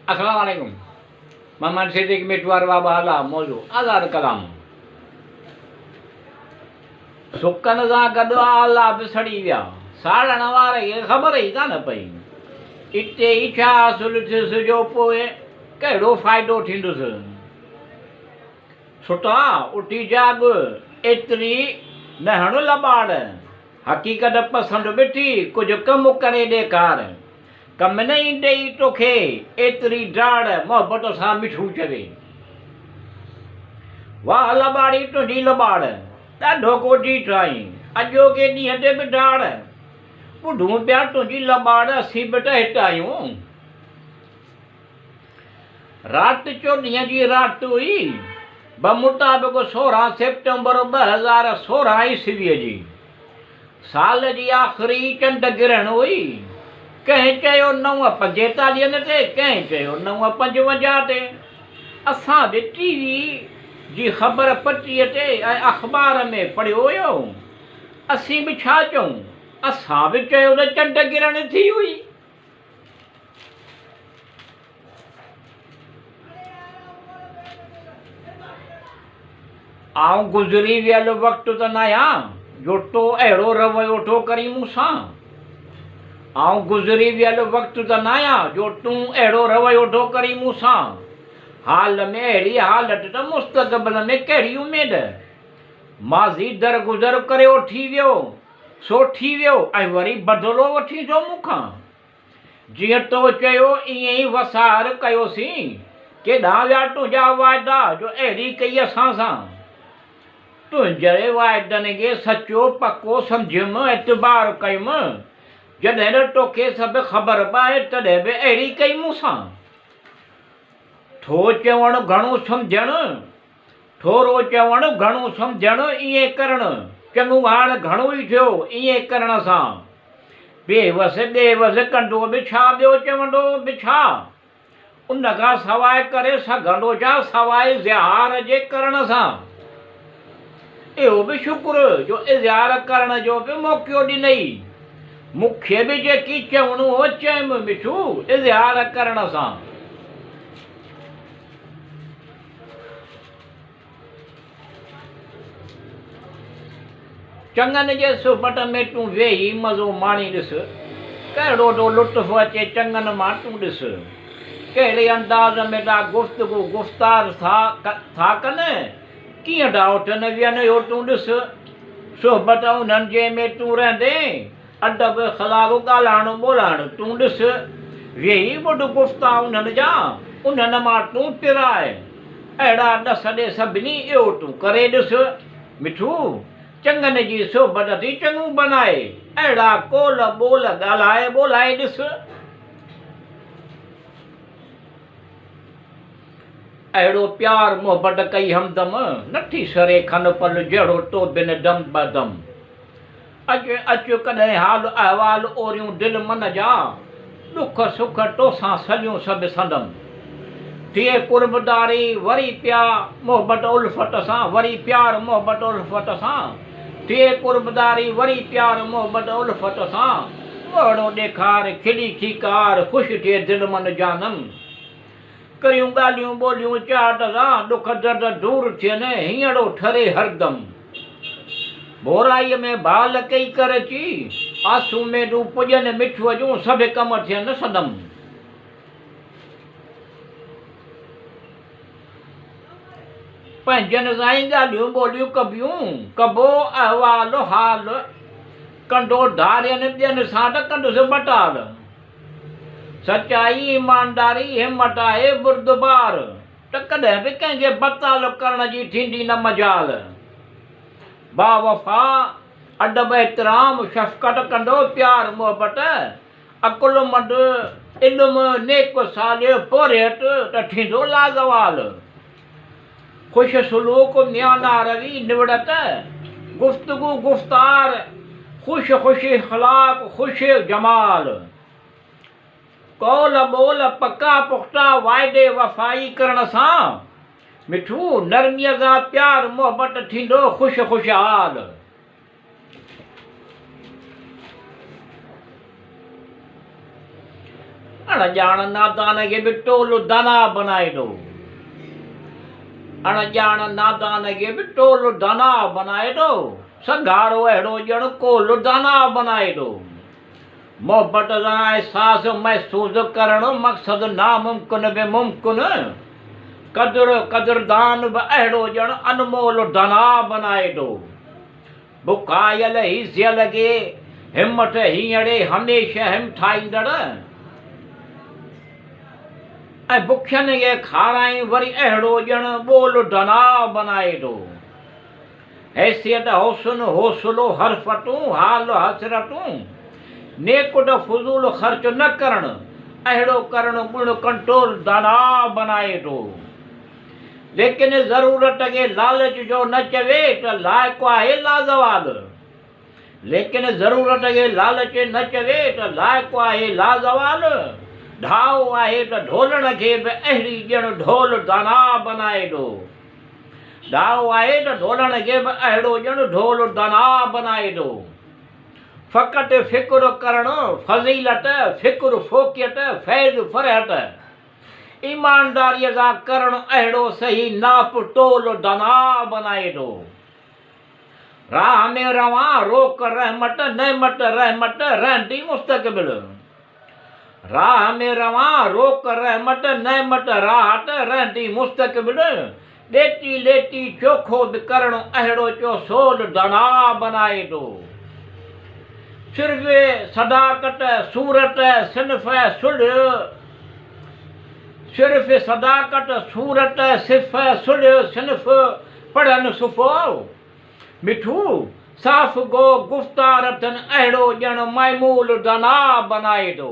अस्सलामुअलैकुम। मोहम्मद सिद्दीक मिटवार बाबा आला मौजू आज़ाद कलाम सुकन सां गॾु आला बिसड़ी विया। साड़ण वारे खे ख़बर ई कान पई इते ई छा हासिलु थियुसि जो पोइ कहिड़ो फ़ाइदो थींदुसि। सुठा उठी जाग एतिरी नहण लॿाड़ हक़ीक़त पसंदि ॿिठी कुझु कमु करे ॾेखार। कम न ईंदई तोखे एतिरी डाड़ मोहबत सां मिठू चवे। वाह लॿाड़ी तुंहिंजी लॿाड़ ॾाढो कोठी ठाहीं अॼोके ॾींहं ते बि डाड़ ॿुधूं पिया तुंहिंजी लॿाड़ असीं बि त हिते आहियूं। राति चोॾींहं जी राति हुई बमुताबिक़ 16 सेप्टेम्बर 2016 ईस्वीअ जी। साल जी आख़िरी चंड गिरहण हुई। कंहिं चयो 9:45 ते, कंहिं चयो 9:55 ते। असां बि टीवी जी ख़बर पटीअ ते ऐं अख़बार में पढ़ियो हुयो। असीं बि छा चऊं, असां बि चयो त चंड गिरहण थी हुई। आऊं गुज़री वियल वक़्तु त न आहियां जो तो अहिड़ो रवैयो थो करी मूंसां। आऊं गुज़री वियल वक़्तु त न आहियां जो तूं अहिड़ो रवैयो थो करी मूंसां। हाल में अहिड़ी हालत त मुस्तक़बिल में कहिड़ी उमेद। माज़ी दरगुज़र करे उथी वियो सो थी वियो ऐं वरी बदिलो वठी थो मूंखां। जीअं तो चयो ईअं ई वसार कयोसीं। केॾांहुं विया तुंहिंजा वाइदा जो अहिड़ी कई असां सां। तुंहिंजे वाइदनि खे सचो पको सम्झियुमि एतबार कयुमि। जॾहिं त तोखे सभु ख़बर पए तॾहिं बि अहिड़ी कई मूंसां। थो चवणु घणो सम्झणु, थोरो चवणु घणो सम्झणु ईअं करणु चङो हाणे घणो ई थियो ईअं करण सां। बेवस बेवस कंदो बि छा ॿियो चवंदो बि छा। उन खां सवाइ करे सघंदो छा सवाइ ज़िहार जे करण सां। इहो बि शुक्र जो इज़हार करण जो बि मौक़ो ॾिनई। मूंखे बि जेकी चवणो हो चयमि मिठू इज़हार करण सां। चङनि जे सुबट में तूं वेही मज़ो माणी ॾिस। कहिड़ो तो लुत्फ़ अचे चङनि मां तूं ॾिस। कहिड़े अंदाज़ में था गुफ़्तगू गुफ़्तार था कनि, कीअं था उथनि विहनि इहो तूं ॾिस। सुबत उन्हनि जे में तूं रहंदे अदब ख़लाक़ ॻाल्हाइणु ॿोलाइणु तूं ॾिस। वेही ॿुध गुफ़्ता उन्हनि जा उन्हनि मां तूं पिराए। अहिड़ा ॾस ॾे सभिनी इहो तूं करे ॾिस। मिठू चङनि जी सोबत थी चङो बनाए। अहिड़ा कोल ॿोल ॻाल्हाए ॿोलाए ॾिस। अहिड़ो प्यार मोहबत कई हमदम नथी सरे खन पल जहिड़ो तो बिन दम बदम। अचु कॾहिं हाल अहवाल ओरियूं दिलि मन जा दुख सुख तोसां सॼियूं सभु संदम। थिए कुर्बदारी वरी प्यार मोहबत उल्फत सां वरी प्यार मोहबत उल्फत सां। थिए कुर्बदारी वरी प्यार मोहबत उल्फत सां। मोहड़ो ॾेखार खिली खीकार ख़ुशि थिए दिलि मन जानम। करियूं ॻाल्हियूं ॿोलियूं चाहत सां दुख दर्द दूर थियनि हींअरो ठरे हरदम। भोराईअ में भाल कई कर अची आंसू में तूं पुॼनि मिठूअ जूं सभु कम थियनि सदम। पंहिंजनि सां ई ॻाल्हियूं ॿोलियूं कबियूं कबो अहवाल हाल कंदो धारियनि ॿियनि सां त कंदुसि बटाल। सचाई ईमानदारी हिमत आहे बुर्दबार त कॾहिं बि कंहिंखे बताल करण जी थींदी न मजाल। बावफ़ा अदब एतिराम शफ़क़त कंदो प्यार मोहबत अकुलमंद इल्म नेक सालिह पोरियत त थींदो लाज़वाल। ख़ुशि सलूक म्याना रवी निवड़त गुफ़्तगू गुफ़्तार ख़ुशि ख़ुशि इख़लाक़ ख़ुशि जमाल। कौल ॿोल पका पुख़्ता वाइदे वफ़ाई करण सां मिठू नरमीअ सां प्यार मोहबत थींदो ख़ुशि ख़ुशहाल। अणजाण नादान खे बि टोल दाना बनाए दो। अणजाण नादान खे बि टोल दाना बनाए दो। संघारो अहिड़ो ॼण कोल दाना बनाए दो। मोहबत जा एहसास महसूस करणु मक़सद नामुमकिन बि मुमकिन। कदरदान बि अहिड़ो ॼण अनमोल दाना बनाए दो। बुखायल हिसियल खे हिमत हींअरे हमेशह हिमथाईंदड़ ऐं बुखियनि खे खाराई वरी अहिड़ो ॼण ॿोल दाना बनाए दो। हैसियत हुस्न हौसलो हरफतूं हाल हसरतूं नेकुड फज़ूल ख़र्च न करणु अहिड़ो करणु गुण कंट्रोल दाना बनाए दो। लेकिन ज़रूरत खे लालच जो न चवे त लाइक़ु आहे लाज़वाल। लेकिन ज़रूरत खे लालच न चवे त लाइक़ु आहे लाज़वाल। ढाओ आहे त ढोलण खे बि अहिड़ी ॼण ढोल दाना बनाए दो। ढाओ आहे त ढोलण खे बि अहिड़ो ॼण ढोल दाना बनाए दो। फ़क़ति फ़िक्र करणु फज़ीलत फ़िक्र फ़ोकियत फैज़ फ़रहत ईमानदारीअ सां करणु अहिड़ो सही नाप तोल दाना बनाए दो। राह में रवां रोक रहमत नेमत रहमत रहंदी मुस्तक़बिल। राह में रवां रोक रहमत नेमत राहत रहंदी मुस्तक़बिल। लेटी लेटी चोखो बि करणु अहिड़ो चोसोल दाना बनाए दो। सिर्फ़ सदाकत सूरत सिन्फ़ सुलह सिर्फ़ सदाकत सूरत सिफ़ सुलह सिन्फ़ पढ़नि सुफ़ो मिठू साफ़ गो गुफ़्तार अथनि अहिड़ो ॼण मामूल दाना बनाए दो।